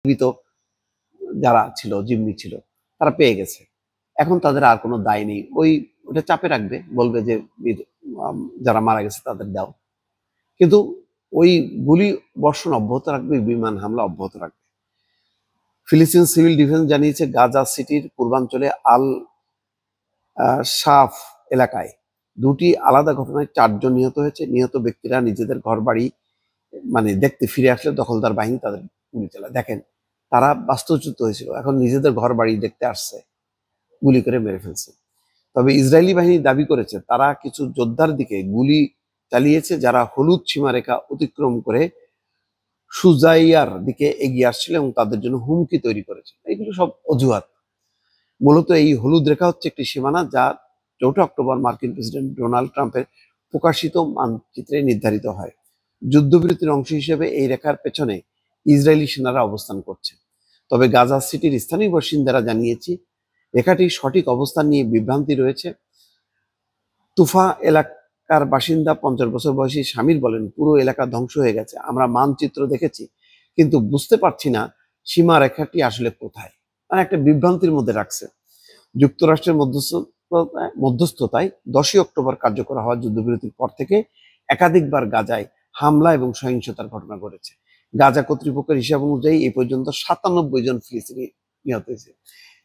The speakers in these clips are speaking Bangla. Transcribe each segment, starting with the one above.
জীবিত যারা ছিল, জিম্মি ছিল, তারা পেয়ে গেছে। এখন তাদের আর কোনো দায় নেই। ওটা চাপে রাখবে, বলবে যে যারা মারা গেছে তাদের দাও। কিন্তু ওই গুলি বর্ষণ অব্যাহত রাখবে, বিমান হামলা অব্যাহত রাখবে। ফিলিস্তিন সিভিল ডিফেন্স জানিয়েছে গাজা সিটির পূর্বাঞ্চলে আল শাফ এলাকায় দুটি আলাদা ঘটনায় 4 জন নিহত হয়েছে। নিহত ব্যক্তিরা নিজেদের ঘর বাড়ি দেখতে ফিরে আসলে দখলদার বাহিনী তাদের গুলি চালায়। দেখেন, তারা বাস্তুচ্যুত হয়েছিল, এখন নিজেদের ঘর বাড়ি দেখতে আসছে, গুলি করে মেরে ফেলছে। তবে ইসরায়েলি বাহিনী দাবি করেছে তারা কিছু যোদ্ধার দিকে গুলি চালিয়েছে যারা হলুদ সীমারেখা অতিক্রম করে সুজাইয়ার দিকে এগিয়ে আসছিল এবং তাদের জন্য হুমকি তৈরি করেছে। এগুলো সব অজুহাত। মূলত এই হলুদ রেখা হচ্ছে একটি সীমানা যা 4 অক্টোবর মার্কিন প্রেসিডেন্ট ডোনাল্ড ট্রাম্পের প্রকাশিত মানচিত্রে নির্ধারিত হয়। যুদ্ধবিরতির অংশ হিসেবে এই রেখার পেছনে ইসরায়েলি সেনারা অবস্থান করছে। তবে গাজা সিটির স্থানীয় বাসিন্দারা জানিয়েছে রেখাটির সঠিক অবস্থান নিয়ে বিভ্রান্তি রয়েছে। তুফা এলাকার বাসিন্দা 50 বছর বয়সী শামির বলেন, পুরো এলাকা ধ্বংস হয়ে গেছে। আমরা মানচিত্র দেখেছি কিন্তু বুঝতে পারছি না সীমা রেখাটি আসলে কোথায়। একটা বিভ্রান্তির মধ্যে রাখছে। যুক্তরাষ্ট্রের মধ্যস্থতায় 10 অক্টোবর কার্যকর হওয়া যুদ্ধবিরতির পর থেকে একাধিকবার গাজায় হামলা এবং সহিংসতার ঘটনা ঘটেছে। গাজা কর্তৃপক্ষের হিসাব অনুযায়ী এই পর্যন্ত 97 জন ফিলিস্তিনি নিহত হয়েছে।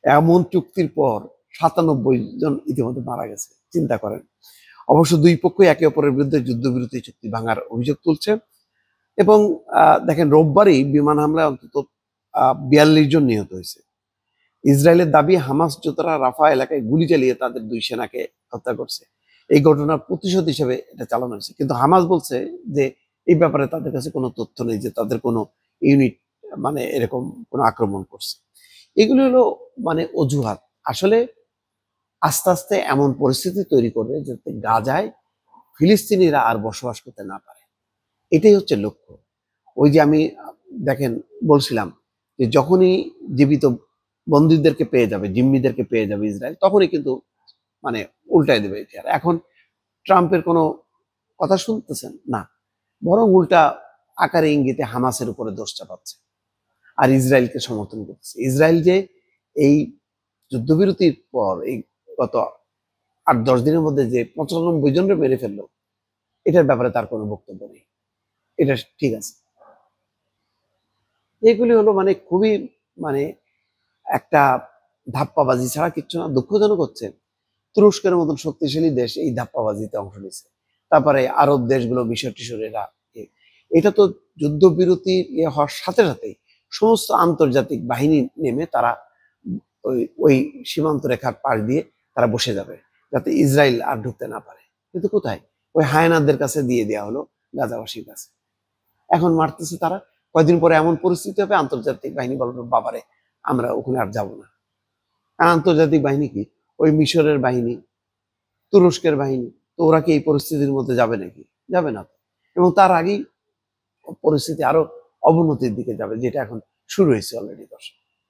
এমন চুক্তির পর 97 জন ইতিমধ্যে মারা গেছে, চিন্তা করেন। অবশ্য দুই পক্ষই একে অপরের বিরুদ্ধে যুদ্ধবিরতি চুক্তি ভাঙার অভিযোগ তুলছে। এবং দেখেন, রোববারই বিমান হামলায় অন্তত 42 জন নিহত হয়েছে। ইসরায়েলের দাবি, হামাস যোদ্ধারা রাফা এলাকায় গুলি চালিয়ে তাদের 2 সেনাকে হত্যা করছে। এই ঘটনার প্রতিশোধ হিসেবে এটা চালানো হয়েছে। কিন্তু হামাস বলছে যে এই ব্যাপারে তাদের কাছে কোনো তথ্য নেই যে তাদের কোনো ইউনিট এরকম কোনো আক্রমণ করছে। এগুলো হলো অজুহাত। আসলে আস্তে আস্তে এমন পরিস্থিতি তৈরি করবে যাতে গাজায় ফিলিস্তিনিরা আর বসবাস করতে না পারে। এটাই হচ্ছে লক্ষ্য। ওই যে আমি দেখেন বলছিলাম যে যখনই জীবিত বন্দীদেরকে পেয়ে যাবে, জিম্মিদেরকে পেয়ে যাবে ইসরায়েল, তখনই কিন্তু উল্টায় দেবে ইতিহাস। এখন ট্রাম্পের কোনো কথা শুনতেছেন না, বরং উল্টা আকারে ইঙ্গিতে হামাসের উপরে দোষ চাপাচ্ছে আর ইসরায়েলকে সমর্থন করতেছে। ইসরায়েল যে এই যুদ্ধবিরতির পর এই গত 8-10 দিনের মধ্যে যে 95 জনকে মেরে ফেললো, এটার ব্যাপারে তার কোনো বক্তব্য নেই। এটা ঠিক আছে। এগুলি হলো খুবই একটা ধাপ্পাবাজি ছাড়া কিচ্ছু না। দুঃখজনক হচ্ছে তুরস্কের মতন শক্তিশালী দেশ এই ধাপ্পাবাজিতে অংশ নিচ্ছে। তারপরে আরব দেশগুলো, মিশর টিশর, এটা তো যুদ্ধবিরতি হওয়ার সাথে সাথেই সমস্ত আন্তর্জাতিক বাহিনী নেমে তারা ওই সীমান্ত রেখার পাশ দিয়ে তারা বসে যাবে যাতে ইসরায়েল আর ঢুকতে না পারে। কিন্তু কোথায়? ওই হায়নাদের কাছে দিয়ে দেওয়া হলো, গাজাবাসীর কাছে। এখন মারতেছে তারা। কয়েকদিন পরে এমন পরিস্থিতি হবে, আন্তর্জাতিক বাহিনী বলবে বাবারে আমরা ওখানে আর যাবো না। আর আন্তর্জাতিক বাহিনী কি? ওই মিশরের বাহিনী, তুরস্কের বাহিনী। তো ওরা কি এই পরিস্থিতির মধ্যে যাবে নাকি? যাবে না। এবং তার আগেই পরিস্থিতি আরো অবনতির দিকে যাবে, যেটা এখন শুরু হয়েছে অলরেডি। দর্শক।